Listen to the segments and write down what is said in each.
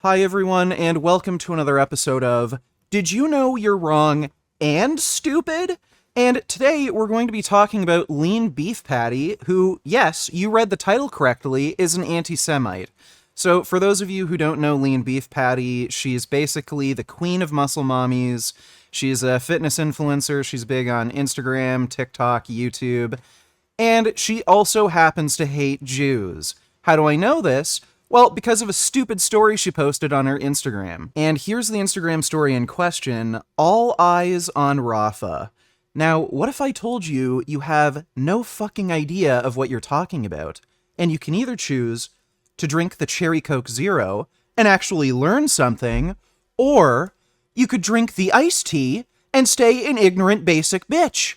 Hi everyone, and welcome to another episode of Did You Know You're Wrong and Stupid? And today we're going to be talking about LeanBeefPatty, who, yes, you read the title correctly, is an Antisemite. So for those of you who don't know LeanBeefPatty, she's basically the queen of muscle mommies. She's a fitness influencer, she's big on Instagram, TikTok, YouTube, and she also happens to hate Jews. How do I know this? Well, because of a stupid story she posted on her Instagram. And here's the Instagram story in question, All Eyes on Rafa. Now, what if I told you you have no fucking idea of what you're talking about, and you can either choose to drink the Cherry Coke Zero and actually learn something, or you could drink the iced tea and stay an ignorant basic bitch.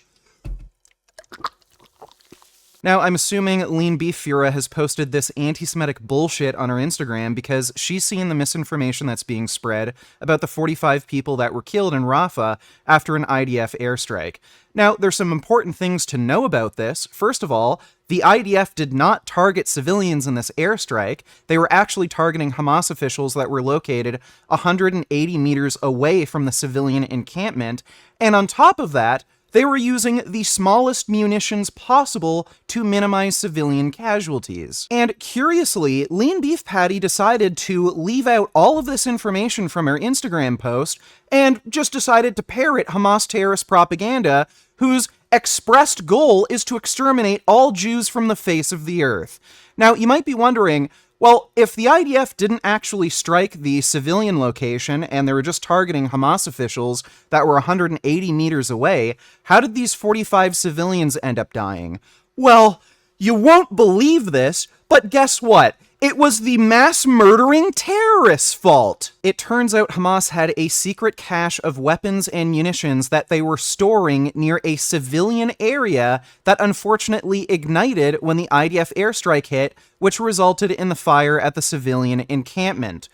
Now, I'm assuming LeanBeefPatty has posted this anti-Semitic bullshit on her Instagram because she's seen the misinformation that's being spread about the 45 people that were killed in Rafah after an IDF airstrike. Now, there's some important things to know about this. First of all, the IDF did not target civilians in this airstrike. They were actually targeting Hamas officials that were located 180 meters away from the civilian encampment. And on top of that, they were using the smallest munitions possible to minimize civilian casualties. And curiously, LeanBeefPatty decided to leave out all of this information from her Instagram post and just decided to parrot Hamas terrorist propaganda, whose expressed goal is to exterminate all Jews from the face of the earth. Now, you might be wondering, well, if the IDF didn't actually strike the civilian location and they were just targeting Hamas officials that were 180 meters away, how did these 45 civilians end up dying? Well, you won't believe this, but guess what? It was the mass murdering terrorists' fault. It turns out Hamas had a secret cache of weapons and munitions that they were storing near a civilian area that unfortunately ignited when the IDF airstrike hit, which resulted in the fire at the civilian encampment.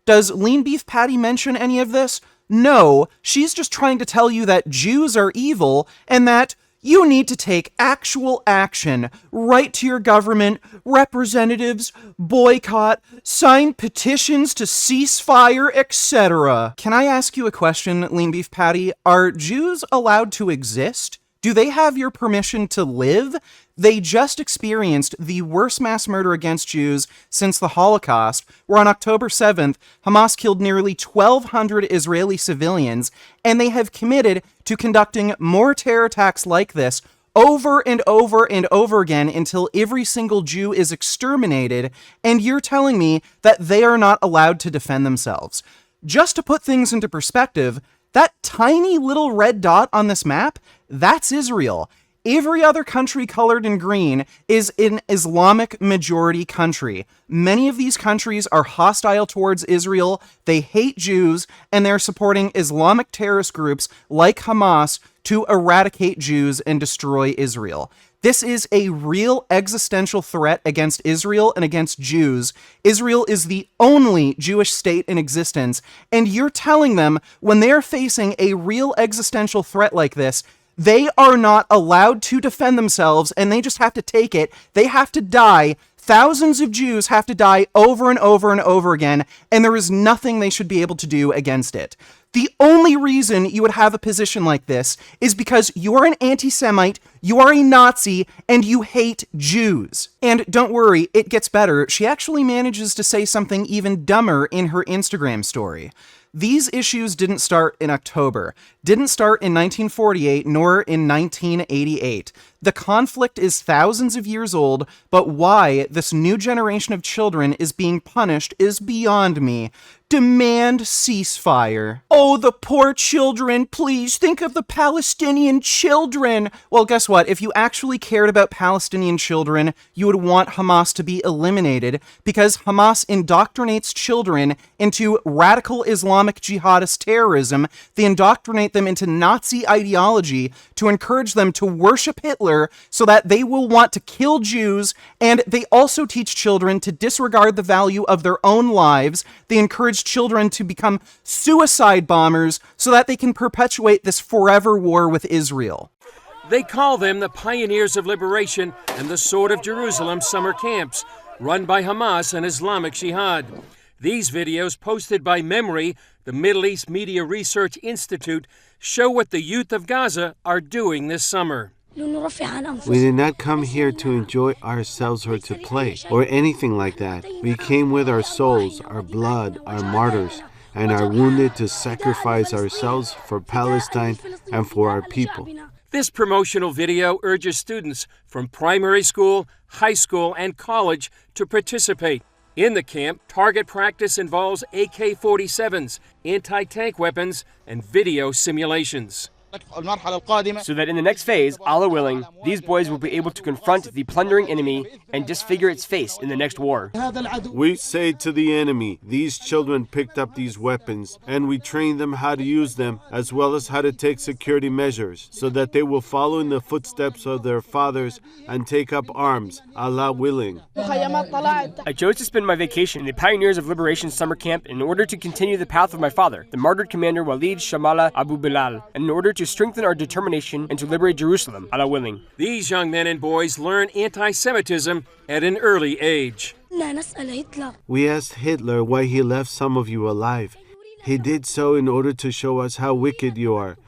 Does LeanBeefPatty mention any of this? No, she's just trying to tell you that Jews are evil and that you need to take actual action, write to your government, representatives, boycott, sign petitions to ceasefire, etc. Can I ask you a question, LeanBeefPatty? Are Jews allowed to exist? Do they have your permission to live? They just experienced the worst mass murder against Jews since the Holocaust, where on October 7th, Hamas killed nearly 1,200 Israeli civilians, and they have committed to conducting more terror attacks like this over and over and over again until every single Jew is exterminated, and you're telling me that they are not allowed to defend themselves. Just to put things into perspective, that tiny little red dot on this map, that's Israel. Every other country colored in green is an Islamic majority country. Many of these countries are hostile towards Israel, they hate Jews, and they're supporting Islamic terrorist groups like Hamas to eradicate Jews and destroy Israel. This is a real existential threat against Israel and against Jews. Israel is the only Jewish state in existence, and you're telling them when they're facing a real existential threat like this, they are not allowed to defend themselves, and they just have to take it. They have to die. Thousands of Jews have to die over and over and over again, and there is nothing they should be able to do against it. The only reason you would have a position like this is because you're an anti-Semite, you are a Nazi, and you hate Jews. And don't worry, it gets better. She actually manages to say something even dumber in her Instagram story. These issues didn't start in October, didn't start in 1948, nor in 1988. The conflict is thousands of years old, but why this new generation of children is being punished is beyond me. Demand ceasefire. Oh, the poor children, please think of the Palestinian children. Well, guess what? If you actually cared about Palestinian children, you would want Hamas to be eliminated because Hamas indoctrinates children into radical Islamic jihadist terrorism. They indoctrinate them into Nazi ideology to encourage them to worship Hitler so that they will want to kill Jews, and they also teach children to disregard the value of their own lives. They encourage children to become suicide bombers so that they can perpetuate this forever war with Israel. They call them the Pioneers of Liberation and the Sword of Jerusalem summer camps, run by Hamas and Islamic Jihad. These videos, posted by Memory, the Middle East Media Research Institute, show what the youth of Gaza are doing this summer. We did not come here to enjoy ourselves or to play or anything like that. We came with our souls, our blood, our martyrs, and are wounded to sacrifice ourselves for Palestine and for our people. This promotional video urges students from primary school, high school, and college to participate. In the camp, target practice involves AK-47s, anti-tank weapons, and video simulations. So that in the next phase, Allah willing, these boys will be able to confront the plundering enemy and disfigure its face in the next war. We say to the enemy, these children picked up these weapons, and we trained them how to use them, as well as how to take security measures, so that they will follow in the footsteps of their fathers and take up arms, Allah willing. I chose to spend my vacation in the Pioneers of Liberation summer camp in order to continue the path of my father, the martyred commander Walid Shamala Abu Bilal, and in order to strengthen our determination and to liberate Jerusalem, Allah willing. These young men and boys learn anti-Semitism at an early age. We asked Hitler why he left some of you alive. He did so in order to show us how wicked you are.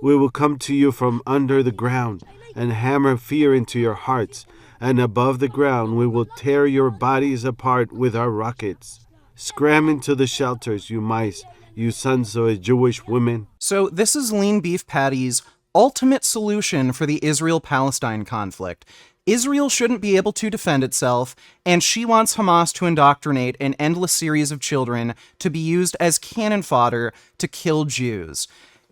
We will come to you from under the ground and hammer fear into your hearts, and above the ground we will tear your bodies apart with our rockets. Scram into the shelters, you mice, you sons of Jewish women. So this is LeanBeefPatty's ultimate solution for the Israel-Palestine conflict. Israel shouldn't be able to defend itself, and she wants Hamas to indoctrinate an endless series of children to be used as cannon fodder to kill Jews.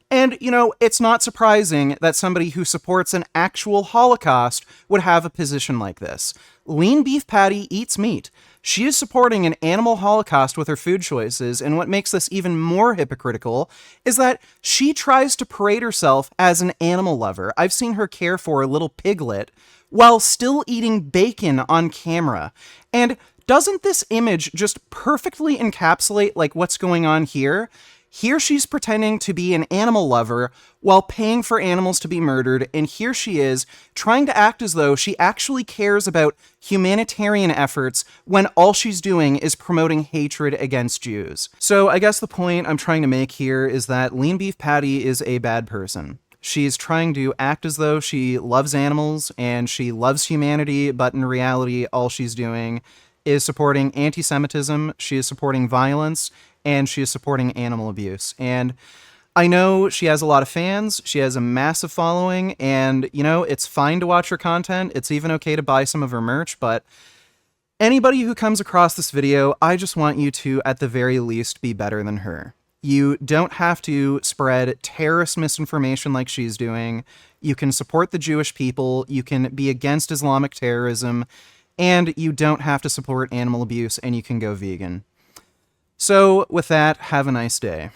And, you know, it's not surprising that somebody who supports an actual Holocaust would have a position like this. LeanBeefPatty eats meat. She is supporting an animal holocaust with her food choices, and what makes this even more hypocritical is that she tries to parade herself as an animal lover. I've seen her care for a little piglet while still eating bacon on camera. And doesn't this image just perfectly encapsulate, like, what's going on here? Here she's pretending to be an animal lover while paying for animals to be murdered, and here she is trying to act as though she actually cares about humanitarian efforts when all she's doing is promoting hatred against Jews. So I guess the point I'm trying to make here is that LeanBeefPatty is a bad person. She's trying to act as though she loves animals and she loves humanity, but in reality, all she's doing is supporting anti-Semitism, she is supporting violence, and she is supporting animal abuse. And I know she has a lot of fans, she has a massive following, and, you know, it's fine to watch her content, it's even okay to buy some of her merch, but anybody who comes across this video, I just want you to, at the very least, be better than her. You don't have to spread terrorist misinformation like she's doing. You can support the Jewish people, you can be against Islamic terrorism, and you don't have to support animal abuse, and you can go vegan. So, with that, have a nice day.